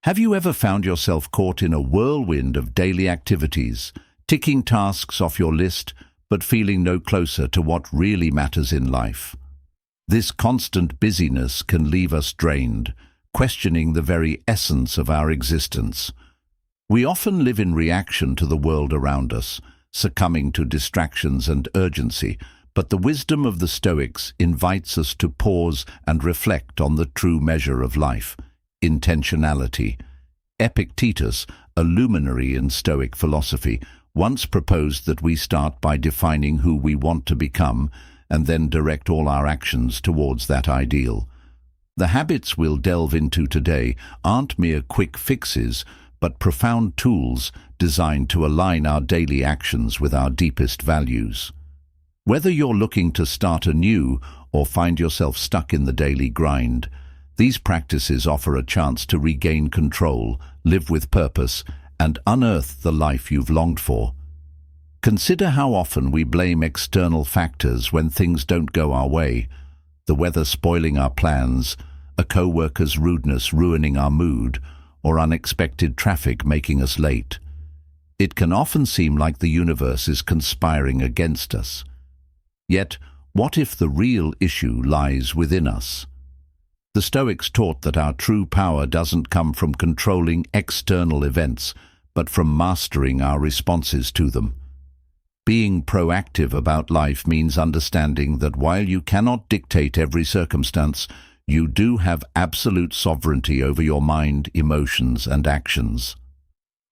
Have you ever found yourself caught in a whirlwind of daily activities, ticking tasks off your list, but feeling no closer to what really matters in life? This constant busyness can leave us drained, questioning the very essence of our existence. We often live in reaction to the world around us, succumbing to distractions and urgency, but the wisdom of the Stoics invites us to pause and reflect on the true measure of life: intentionality. Epictetus, a luminary in Stoic philosophy, once proposed that we start by defining who we want to become and then direct all our actions towards that ideal. The habits we'll delve into today aren't mere quick fixes, but profound tools designed to align our daily actions with our deepest values. Whether you're looking to start anew or find yourself stuck in the daily grind, these practices offer a chance to regain control, live with purpose, and unearth the life you've longed for. Consider how often we blame external factors when things don't go our way: the weather spoiling our plans, a co-worker's rudeness ruining our mood, or unexpected traffic making us late. It can often seem like the universe is conspiring against us. Yet, what if the real issue lies within us? The Stoics taught that our true power doesn't come from controlling external events, but from mastering our responses to them. Being proactive about life means understanding that while you cannot dictate every circumstance, you do have absolute sovereignty over your mind, emotions, and actions.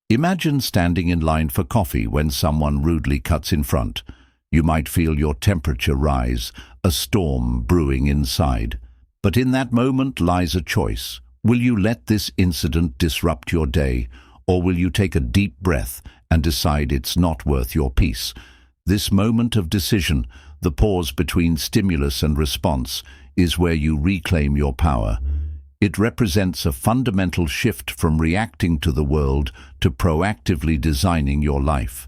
Imagine standing in line for coffee when someone rudely cuts in front. You might feel your temperature rise, a storm brewing inside. But in that moment lies a choice. Will you let this incident disrupt your day, or will you take a deep breath and decide it's not worth your peace? This moment of decision, the pause between stimulus and response, is where you reclaim your power. It represents a fundamental shift from reacting to the world to proactively designing your life.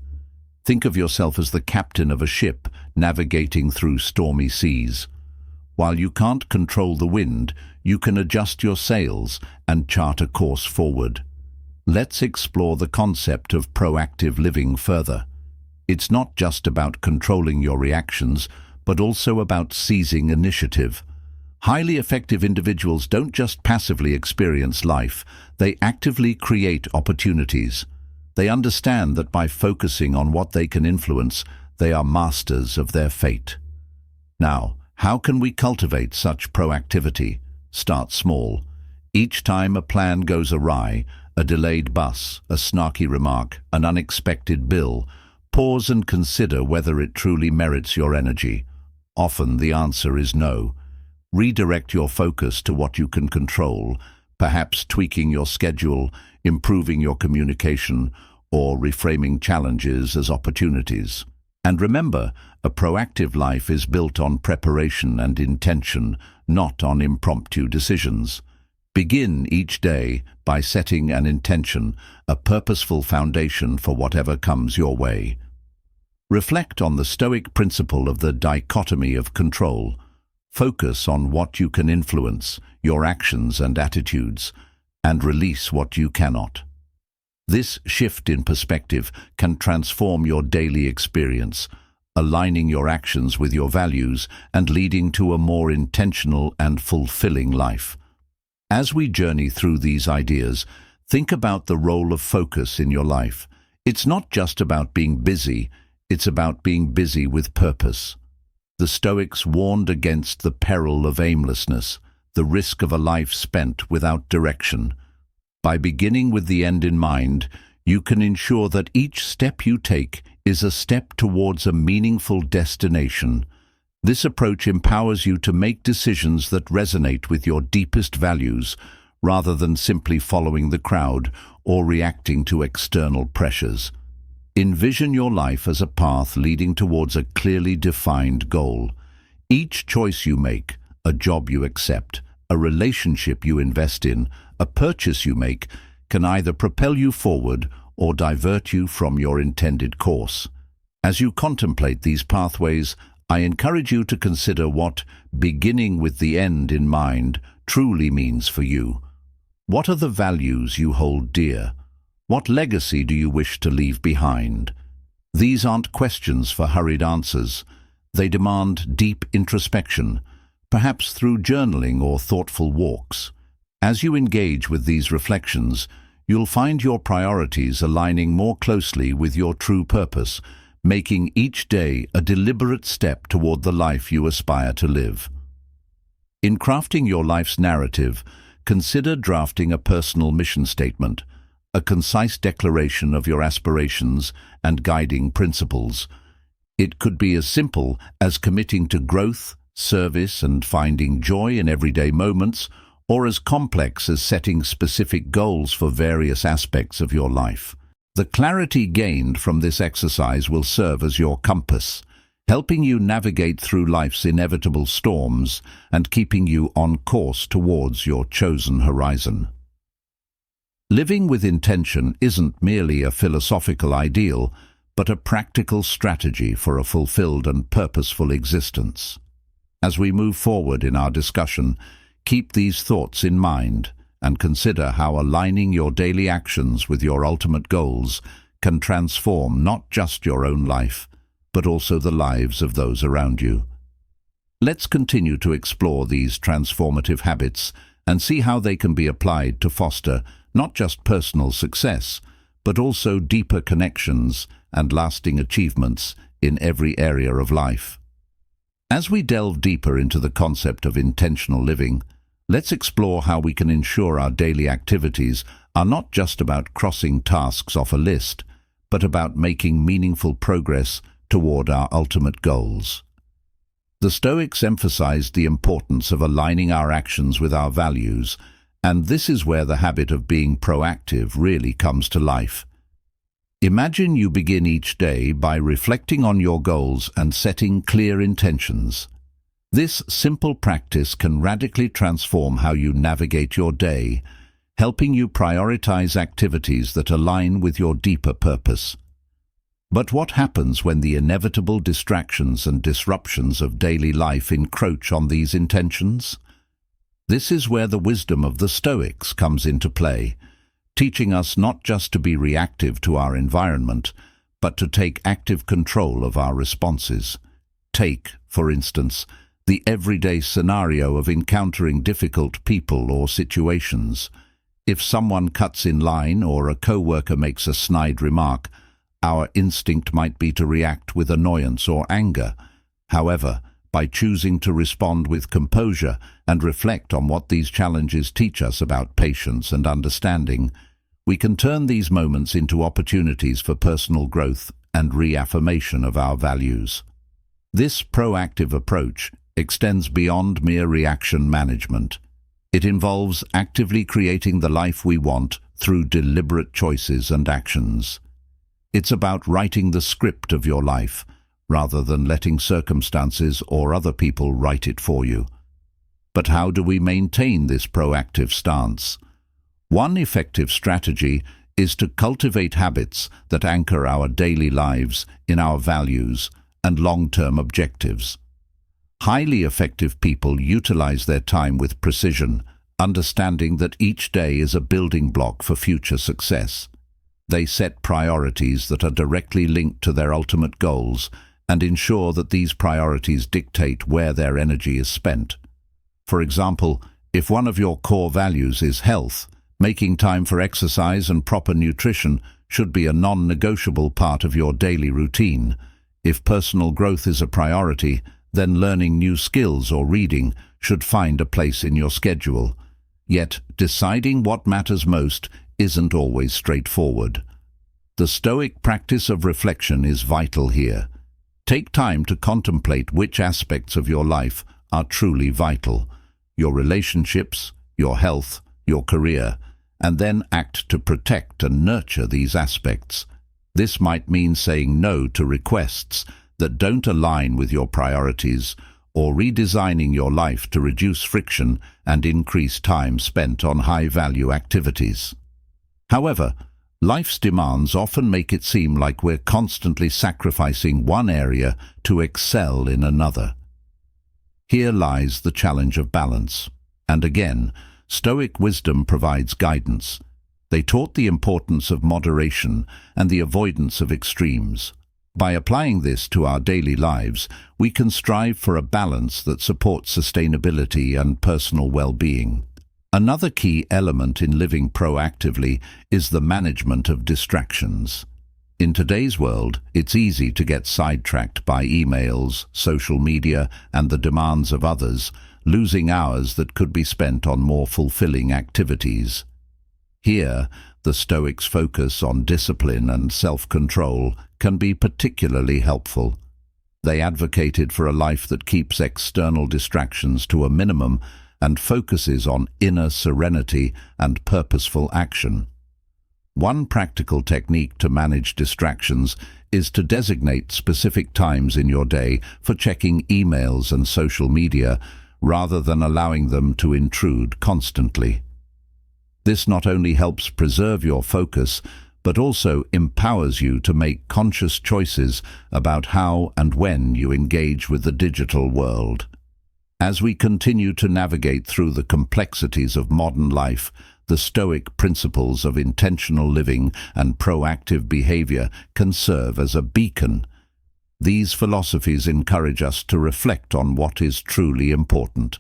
Think of yourself as the captain of a ship navigating through stormy seas. While you can't control the wind, you can adjust your sails and chart a course forward. Let's explore the concept of proactive living further. It's not just about controlling your reactions, but also about seizing initiative. Highly effective individuals don't just passively experience life, they actively create opportunities. They understand that by focusing on what they can influence, they are masters of their fate. Now, how can we cultivate such proactivity? Start small. Each time a plan goes awry, a delayed bus, a snarky remark, an unexpected bill, pause and consider whether it truly merits your energy. Often the answer is no. Redirect your focus to what you can control, perhaps tweaking your schedule, improving your communication, or reframing challenges as opportunities. And remember, a proactive life is built on preparation and intention, not on impromptu decisions. Begin each day by setting an intention, a purposeful foundation for whatever comes your way. Reflect on the Stoic principle of the dichotomy of control. Focus on what you can influence, your actions and attitudes, and release what you cannot. This shift in perspective can transform your daily experience, aligning your actions with your values and leading to a more intentional and fulfilling life. As we journey through these ideas, think about the role of focus in your life. It's not just about being busy, it's about being busy with purpose. The Stoics warned against the peril of aimlessness, the risk of a life spent without direction. By beginning with the end in mind, you can ensure that each step you take is a step towards a meaningful destination. This approach empowers you to make decisions that resonate with your deepest values, rather than simply following the crowd or reacting to external pressures. Envision your life as a path leading towards a clearly defined goal. Each choice you make, a job you accept, a relationship you invest in, a purchase you make, can either propel you forward or divert you from your intended course. As you contemplate these pathways, I encourage you to consider what beginning with the end in mind truly means for you. What are the values you hold dear? What legacy do you wish to leave behind? These aren't questions for hurried answers. They demand deep introspection, perhaps through journaling or thoughtful walks. As you engage with these reflections, you'll find your priorities aligning more closely with your true purpose, making each day a deliberate step toward the life you aspire to live. In crafting your life's narrative, consider drafting a personal mission statement, a concise declaration of your aspirations and guiding principles. It could be as simple as committing to growth, service, and finding joy in everyday moments, or as complex as setting specific goals for various aspects of your life. The clarity gained from this exercise will serve as your compass, helping you navigate through life's inevitable storms and keeping you on course towards your chosen horizon. Living with intention isn't merely a philosophical ideal, but a practical strategy for a fulfilled and purposeful existence. As we move forward in our discussion, keep these thoughts in mind and consider how aligning your daily actions with your ultimate goals can transform not just your own life, but also the lives of those around you. Let's continue to explore these transformative habits and see how they can be applied to foster not just personal success, but also deeper connections and lasting achievements in every area of life. As we delve deeper into the concept of intentional living, let's explore how we can ensure our daily activities are not just about crossing tasks off a list, but about making meaningful progress toward our ultimate goals. The Stoics emphasized the importance of aligning our actions with our values, and this is where the habit of being proactive really comes to life. Imagine you begin each day by reflecting on your goals and setting clear intentions. This simple practice can radically transform how you navigate your day, helping you prioritize activities that align with your deeper purpose. But what happens when the inevitable distractions and disruptions of daily life encroach on these intentions? This is where the wisdom of the Stoics comes into play, teaching us not just to be reactive to our environment, but to take active control of our responses. Take, for instance, the everyday scenario of encountering difficult people or situations. If someone cuts in line or a coworker makes a snide remark, our instinct might be to react with annoyance or anger. However, by choosing to respond with composure and reflect on what these challenges teach us about patience and understanding, we can turn these moments into opportunities for personal growth and reaffirmation of our values. This proactive approach extends beyond mere reaction management. It involves actively creating the life we want through deliberate choices and actions. It's about writing the script of your life, rather than letting circumstances or other people write it for you. But how do we maintain this proactive stance? One effective strategy is to cultivate habits that anchor our daily lives in our values and long-term objectives. Highly effective people utilize their time with precision, understanding that each day is a building block for future success. They set priorities that are directly linked to their ultimate goals and ensure that these priorities dictate where their energy is spent. For example, if one of your core values is health, making time for exercise and proper nutrition should be a non-negotiable part of your daily routine. If personal growth is a priority, then learning new skills or reading should find a place in your schedule. Yet, deciding what matters most isn't always straightforward. The Stoic practice of reflection is vital here. Take time to contemplate which aspects of your life are truly vital: your relationships, your health, your career, and then act to protect and nurture these aspects. This might mean saying no to requests that don't align with your priorities, or redesigning your life to reduce friction and increase time spent on high-value activities. However, life's demands often make it seem like we're constantly sacrificing one area to excel in another. Here lies the challenge of balance. And again, Stoic wisdom provides guidance. They taught the importance of moderation and the avoidance of extremes. By applying this to our daily lives, we can strive for a balance that supports sustainability and personal well-being. Another key element in living proactively is the management of distractions. In today's world, it's easy to get sidetracked by emails, social media, and the demands of others, losing hours that could be spent on more fulfilling activities. Here, the Stoics' focus on discipline and self-control can be particularly helpful. They advocated for a life that keeps external distractions to a minimum and focuses on inner serenity and purposeful action. One practical technique to manage distractions is to designate specific times in your day for checking emails and social media, rather than allowing them to intrude constantly. This not only helps preserve your focus, but also empowers you to make conscious choices about how and when you engage with the digital world. As we continue to navigate through the complexities of modern life, the Stoic principles of intentional living and proactive behavior can serve as a beacon. These philosophies encourage us to reflect on what is truly important,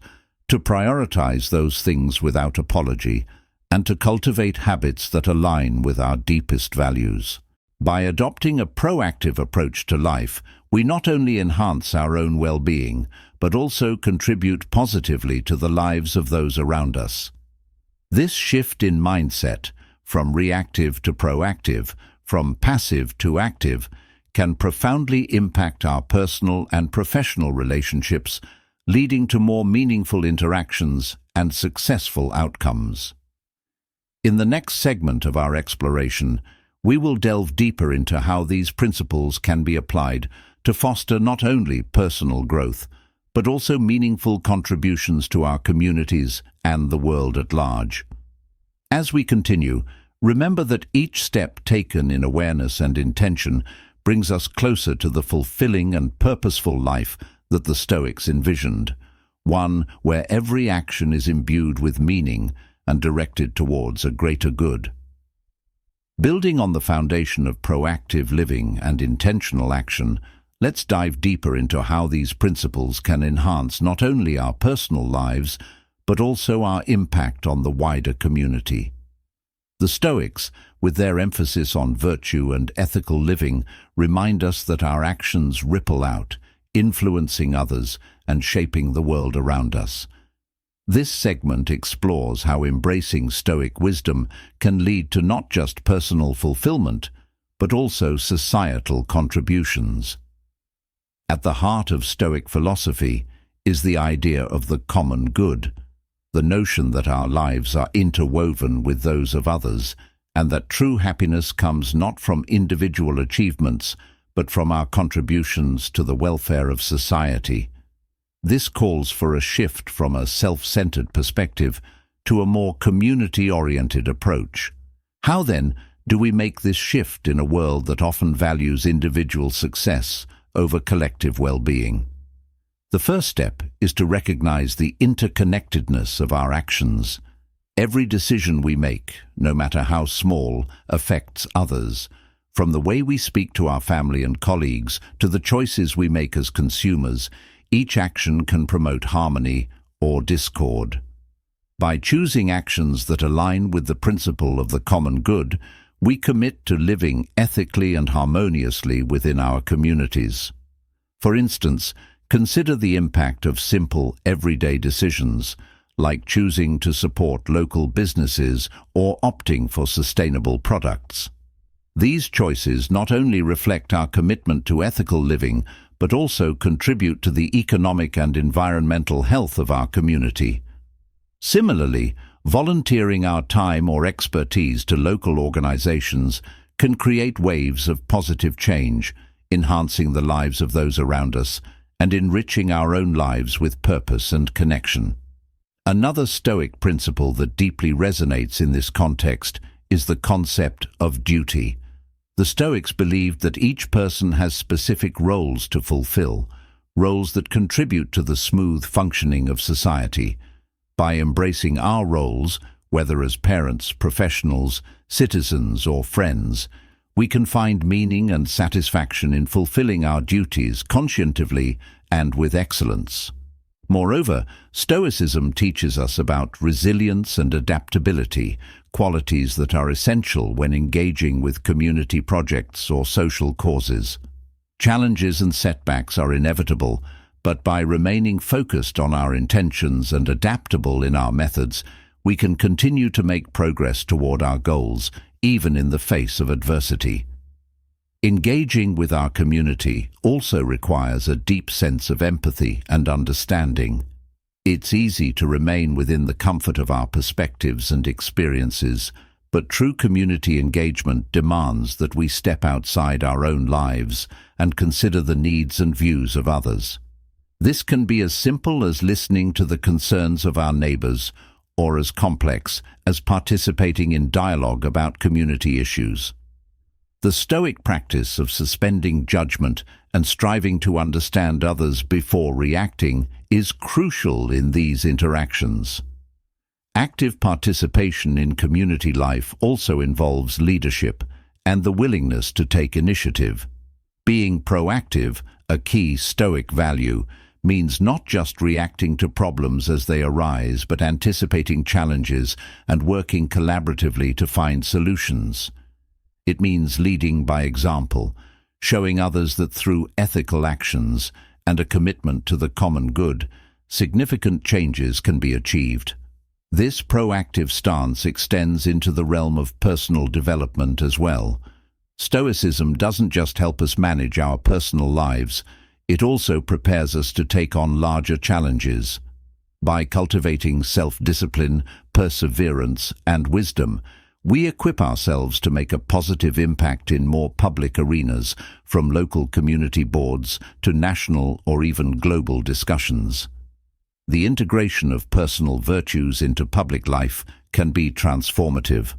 to prioritize those things without apology, and to cultivate habits that align with our deepest values. By adopting a proactive approach to life, we not only enhance our own well-being, but also contribute positively to the lives of those around us. This shift in mindset, from reactive to proactive, from passive to active, can profoundly impact our personal and professional relationships, leading to more meaningful interactions and successful outcomes. In the next segment of our exploration, we will delve deeper into how these principles can be applied to foster not only personal growth, but also meaningful contributions to our communities and the world at large. As we continue, remember that each step taken in awareness and intention brings us closer to the fulfilling and purposeful life that the Stoics envisioned, one where every action is imbued with meaning and directed towards a greater good. Building on the foundation of proactive living and intentional action, let's dive deeper into how these principles can enhance not only our personal lives, but also our impact on the wider community. The Stoics, with their emphasis on virtue and ethical living, remind us that our actions ripple out, influencing others and shaping the world around us. This segment explores how embracing Stoic wisdom can lead to not just personal fulfillment, but also societal contributions. At the heart of Stoic philosophy is the idea of the common good, the notion that our lives are interwoven with those of others, and that true happiness comes not from individual achievements, but from our contributions to the welfare of society. This calls for a shift from a self-centered perspective to a more community-oriented approach. How then do we make this shift in a world that often values individual success over collective well-being? The first step is to recognize the interconnectedness of our actions. Every decision we make, no matter how small, affects others. From the way we speak to our family and colleagues to the choices we make as consumers, each action can promote harmony or discord. By choosing actions that align with the principle of the common good, we commit to living ethically and harmoniously within our communities. For instance, consider the impact of simple, everyday decisions, like choosing to support local businesses or opting for sustainable products. These choices not only reflect our commitment to ethical living, but also contribute to the economic and environmental health of our community. Similarly, volunteering our time or expertise to local organizations can create waves of positive change, enhancing the lives of those around us and enriching our own lives with purpose and connection. Another Stoic principle that deeply resonates in this context is the concept of duty. The Stoics believed that each person has specific roles to fulfill, roles that contribute to the smooth functioning of society. By embracing our roles, whether as parents, professionals, citizens, or friends, we can find meaning and satisfaction in fulfilling our duties conscientiously and with excellence. Moreover, Stoicism teaches us about resilience and adaptability, qualities that are essential when engaging with community projects or social causes. Challenges and setbacks are inevitable, but by remaining focused on our intentions and adaptable in our methods, we can continue to make progress toward our goals, even in the face of adversity. Engaging with our community also requires a deep sense of empathy and understanding. It's easy to remain within the comfort of our perspectives and experiences, but true community engagement demands that we step outside our own lives and consider the needs and views of others. This can be as simple as listening to the concerns of our neighbors, or as complex as participating in dialogue about community issues. The Stoic practice of suspending judgment and striving to understand others before reacting is crucial in these interactions. Active participation in community life also involves leadership and the willingness to take initiative. Being proactive, a key Stoic value, means not just reacting to problems as they arise, but anticipating challenges and working collaboratively to find solutions. It means leading by example, showing others that through ethical actions and a commitment to the common good, significant changes can be achieved. This proactive stance extends into the realm of personal development as well. Stoicism doesn't just help us manage our personal lives, it also prepares us to take on larger challenges. By cultivating self-discipline, perseverance, and wisdom, we equip ourselves to make a positive impact in more public arenas, from local community boards to national or even global discussions. The integration of personal virtues into public life can be transformative.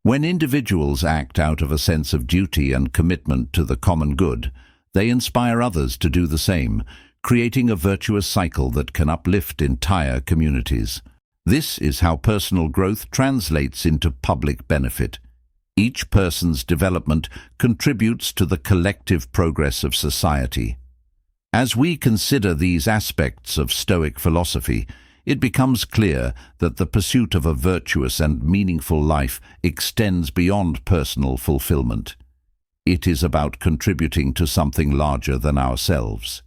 When individuals act out of a sense of duty and commitment to the common good, they inspire others to do the same, creating a virtuous cycle that can uplift entire communities. This is how personal growth translates into public benefit. Each person's development contributes to the collective progress of society. As we consider these aspects of Stoic philosophy, it becomes clear that the pursuit of a virtuous and meaningful life extends beyond personal fulfillment. It is about contributing to something larger than ourselves.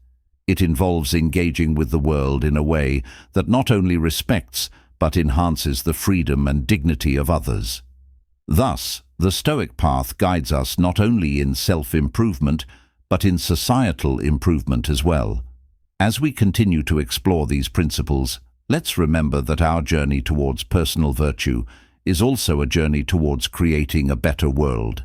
It involves engaging with the world in a way that not only respects but enhances the freedom and dignity of others. Thus, the Stoic path guides us not only in self-improvement but in societal improvement as well. As we continue to explore these principles, let's remember that our journey towards personal virtue is also a journey towards creating a better world.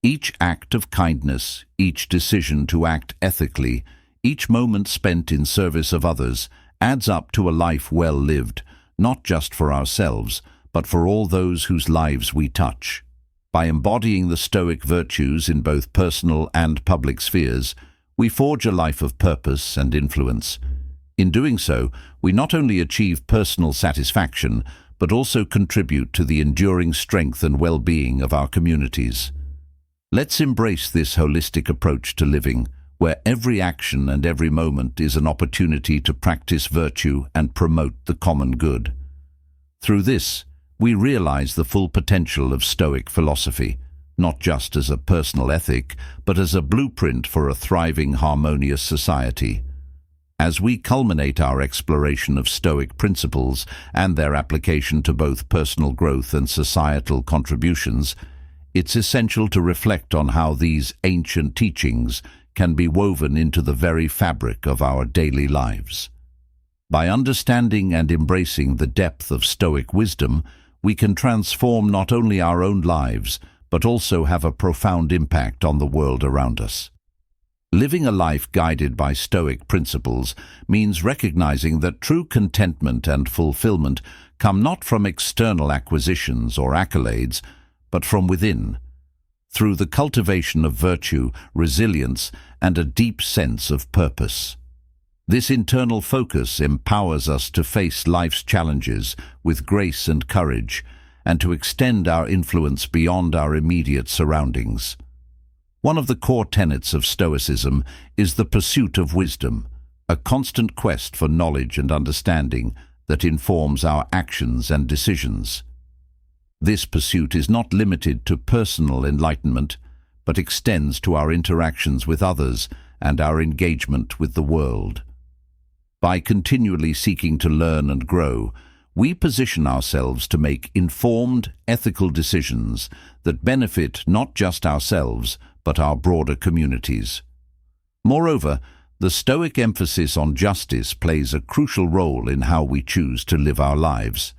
Each act of kindness, each decision to act ethically, each moment spent in service of others adds up to a life well lived, not just for ourselves, but for all those whose lives we touch. By embodying the Stoic virtues in both personal and public spheres, we forge a life of purpose and influence. In doing so, we not only achieve personal satisfaction, but also contribute to the enduring strength and well-being of our communities. Let's embrace this holistic approach to living, where every action and every moment is an opportunity to practice virtue and promote the common good. Through this, we realize the full potential of Stoic philosophy, not just as a personal ethic, but as a blueprint for a thriving, harmonious society. As we culminate our exploration of Stoic principles and their application to both personal growth and societal contributions, it's essential to reflect on how these ancient teachings can be woven into the very fabric of our daily lives. By understanding and embracing the depth of Stoic wisdom, we can transform not only our own lives, but also have a profound impact on the world around us. Living a life guided by Stoic principles means recognizing that true contentment and fulfillment come not from external acquisitions or accolades, but from within, through the cultivation of virtue, resilience, and a deep sense of purpose. This internal focus empowers us to face life's challenges with grace and courage, and to extend our influence beyond our immediate surroundings. One of the core tenets of Stoicism is the pursuit of wisdom, a constant quest for knowledge and understanding that informs our actions and decisions. This pursuit is not limited to personal enlightenment, but extends to our interactions with others and our engagement with the world. By continually seeking to learn and grow, we position ourselves to make informed, ethical decisions that benefit not just ourselves, but our broader communities. Moreover, the Stoic emphasis on justice plays a crucial role in how we choose to live our lives.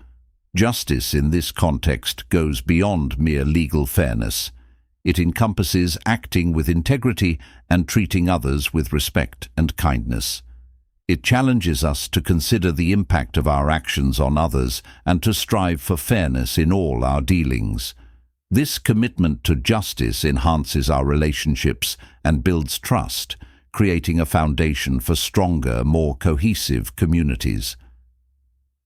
Justice in this context goes beyond mere legal fairness. It encompasses acting with integrity and treating others with respect and kindness. It challenges us to consider the impact of our actions on others and to strive for fairness in all our dealings. This commitment to justice enhances our relationships and builds trust, creating a foundation for stronger, more cohesive communities.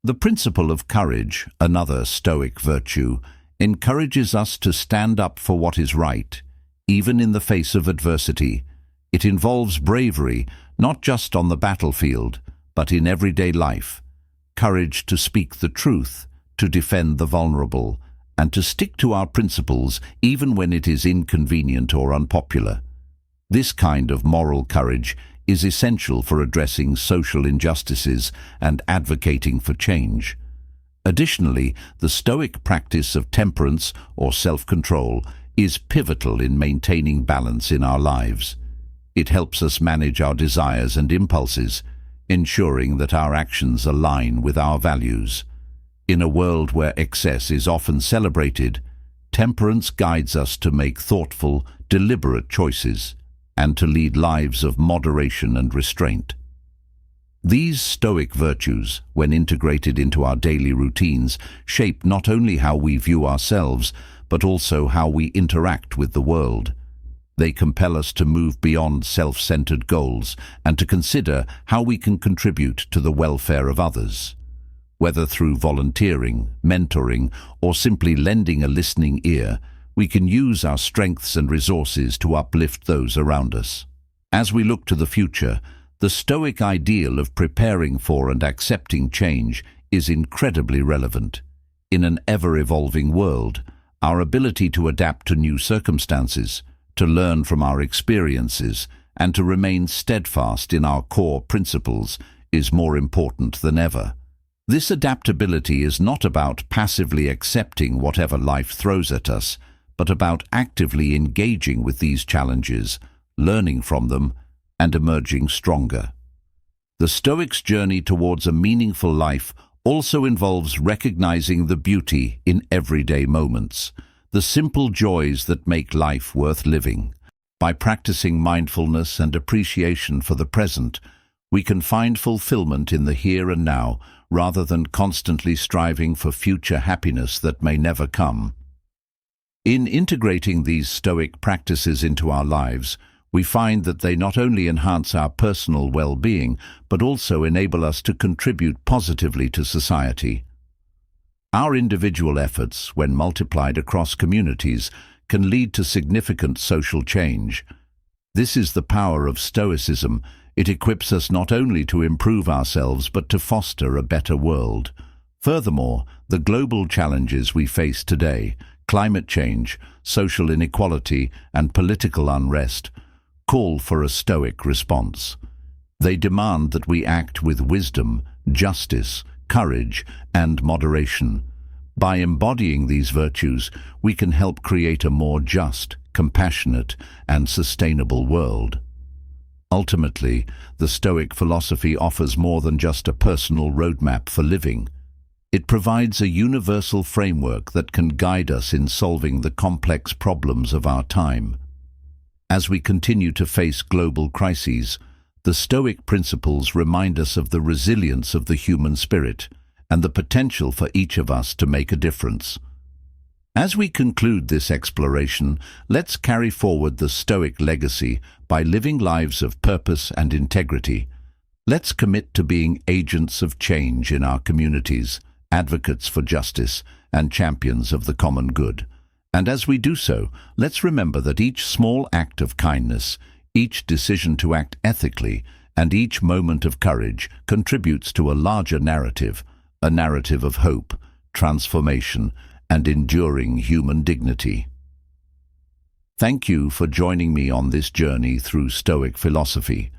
The principle of courage, another Stoic virtue, encourages us to stand up for what is right, even in the face of adversity. It involves bravery, not just on the battlefield, but in everyday life. Courage to speak the truth, to defend the vulnerable, and to stick to our principles even when it is inconvenient or unpopular. This kind of moral courage is essential for addressing social injustices and advocating for change. Additionally, the Stoic practice of temperance or self-control is pivotal in maintaining balance in our lives. It helps us manage our desires and impulses, ensuring that our actions align with our values. In a world where excess is often celebrated, temperance guides us to make thoughtful, deliberate choices and to lead lives of moderation and restraint. These Stoic virtues, when integrated into our daily routines, shape not only how we view ourselves, but also how we interact with the world. They compel us to move beyond self-centered goals and to consider how we can contribute to the welfare of others. Whether through volunteering, mentoring, or simply lending a listening ear, we can use our strengths and resources to uplift those around us. As we look to the future, the Stoic ideal of preparing for and accepting change is incredibly relevant. In an ever-evolving world, our ability to adapt to new circumstances, to learn from our experiences, and to remain steadfast in our core principles is more important than ever. This adaptability is not about passively accepting whatever life throws at us, but about actively engaging with these challenges, learning from them, and emerging stronger. The Stoics' journey towards a meaningful life also involves recognizing the beauty in everyday moments, the simple joys that make life worth living. By practicing mindfulness and appreciation for the present, we can find fulfillment in the here and now, rather than constantly striving for future happiness that may never come. In integrating these Stoic practices into our lives, we find that they not only enhance our personal well-being, but also enable us to contribute positively to society. Our individual efforts, when multiplied across communities, can lead to significant social change. This is the power of Stoicism. It equips us not only to improve ourselves, but to foster a better world. Furthermore, the global challenges we face today, climate change, social inequality, and political unrest, call for a Stoic response. They demand that we act with wisdom, justice, courage, and moderation. By embodying these virtues, we can help create a more just, compassionate, and sustainable world. Ultimately, the Stoic philosophy offers more than just a personal roadmap for living. It provides a universal framework that can guide us in solving the complex problems of our time. As we continue to face global crises, the Stoic principles remind us of the resilience of the human spirit and the potential for each of us to make a difference. As we conclude this exploration, let's carry forward the Stoic legacy by living lives of purpose and integrity. Let's commit to being agents of change in our communities, advocates for justice, and champions of the common good. And as we do so, let's remember that each small act of kindness, each decision to act ethically, and each moment of courage contributes to a larger narrative, a narrative of hope, transformation, and enduring human dignity. Thank you for joining me on this journey through Stoic philosophy.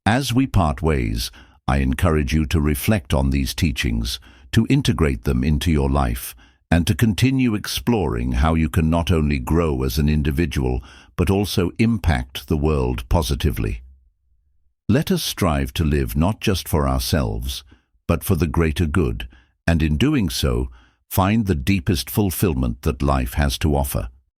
As we part ways, I encourage you to reflect on these teachings, to integrate them into your life, and to continue exploring how you can not only grow as an individual, but also impact the world positively. Let us strive to live not just for ourselves, but for the greater good, and in doing so, find the deepest fulfillment that life has to offer.